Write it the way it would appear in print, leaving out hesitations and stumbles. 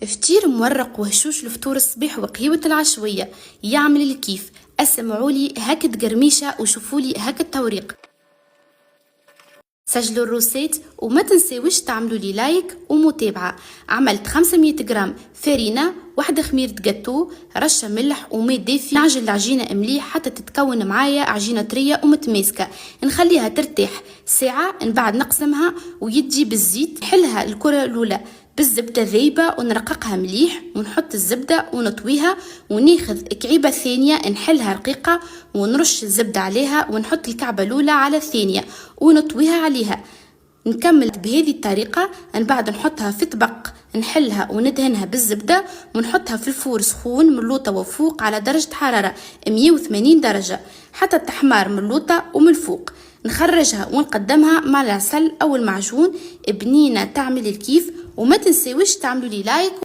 فطير مورق وهشوش لفطور الصبيح وقهيوة العشوية يعمل الكيف. اسمعولي هاك تقرميشة وشوفولي هاك التوريق. سجلوا الروسيت وما تنسيوش تعملوا لي لايك ومتابعة. عملت 500 جرام فرينة، واحدة خميرة جاتو، رشة ملح وماء دافي. نعجن العجينة مليح حتى تتكون معايا عجينة طرية ومتماسكة. نخليها ترتاح ساعة، من بعد نقسمها ويجي بالزيت. نحلها الكرة الأولى بالزبدة ذايبة ونرققها مليح، ونحط الزبدة ونطويها، وناخذ كعيبة ثانية نحلها رقيقة ونرش الزبدة عليها، ونحط الكعبة الأولى على الثانية ونطويها عليها. نكمل بهذه الطريقة. من بعد نحطها في طبق، نحلها وندهنها بالزبدة، ونحطها في الفور سخون من اللوطة وفوق على درجة حرارة 180 درجة حتى تحمر من اللوطة ومن فوق. نخرجها ونقدمها مع العسل أو المعجون. بنينة تعمل الكيف. وما تنسيوش تعملوا لي لايك